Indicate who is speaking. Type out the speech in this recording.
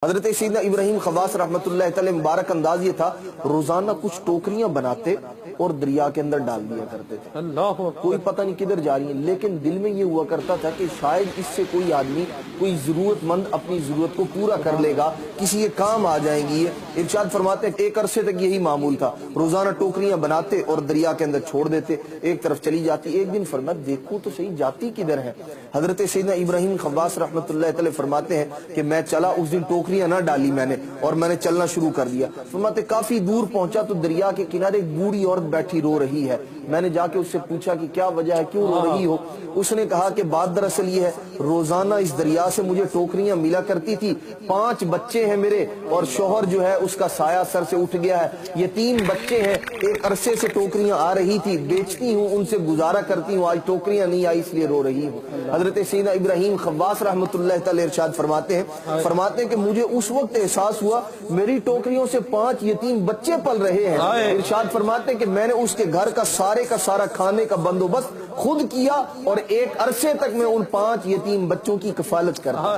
Speaker 1: हजरत सैयदना इब्राहिम खवास रहमतुल्लाह तआला मुबारक अंदाज ये था, रोजाना कुछ टोकरियां बनाते और दरिया के अंदर डाल दिया करते थे। अल्लाह, कोई पता नहीं किधर जा रही है, लेकिन दिल में ये हुआ करता था कि शायद इससे कोई आदमी, कोई जरूरतमंद अपनी जरूरत को पूरा कर लेगा, किसी के काम आ जाएंगी। ये इरशाद फरमाते हैं एक अरसे तक यही मामूल था, रोजाना टोकरियां बनाते और दरिया के अंदर छोड़ देते, एक तरफ चली जाती। एक दिन फरमाया देखो तो सही जाती किधर है। हजरत सैयदना इब्राहिम खवास रहमतुल्लाह तआला फरमाते हैं कि मैं चला, उस दिन टोकरियां ना डाली मैंने और मैंने चलना शुरू कर दिया। फरमाते काफी दूर पहुंचा तो दरिया के किनारे एक बूढ़ी औरत बैठी रो रही है। मैंने जाके उससे पूछा कि क्या वजह है, क्यों रो रही हो? उसने कहा कि बात दरअसल ये है, रोजाना इस दरिया से मुझे टोकरियां मिला करती थी, 5 बच्चे हैं मेरे और शोहर जो है उसका साया सर से उठ गया है, ये 3 बच्चे हैं, एक अरसे से टोकरियां आ रही थी, बेचती हूँ, उनसे गुजारा करती हूँ, आज टोकरियां नहीं आई इसलिए रो रही हूँ। हजरत सैयदना इब्राहिम खवास रहमतुल्लाह तआला इरशाद फरमाते हैं कि मुझे उस वक्त एहसास हुआ मेरी टोकरियों से 5 यतीम बच्चे पल रहे हैं। इरशाद फरमाते हैं कि मैंने उसके घर का सारा खाने का बंदोबस्त खुद किया और एक अरसे तक मैं उन 5 यतीम बच्चों की कफालत करता।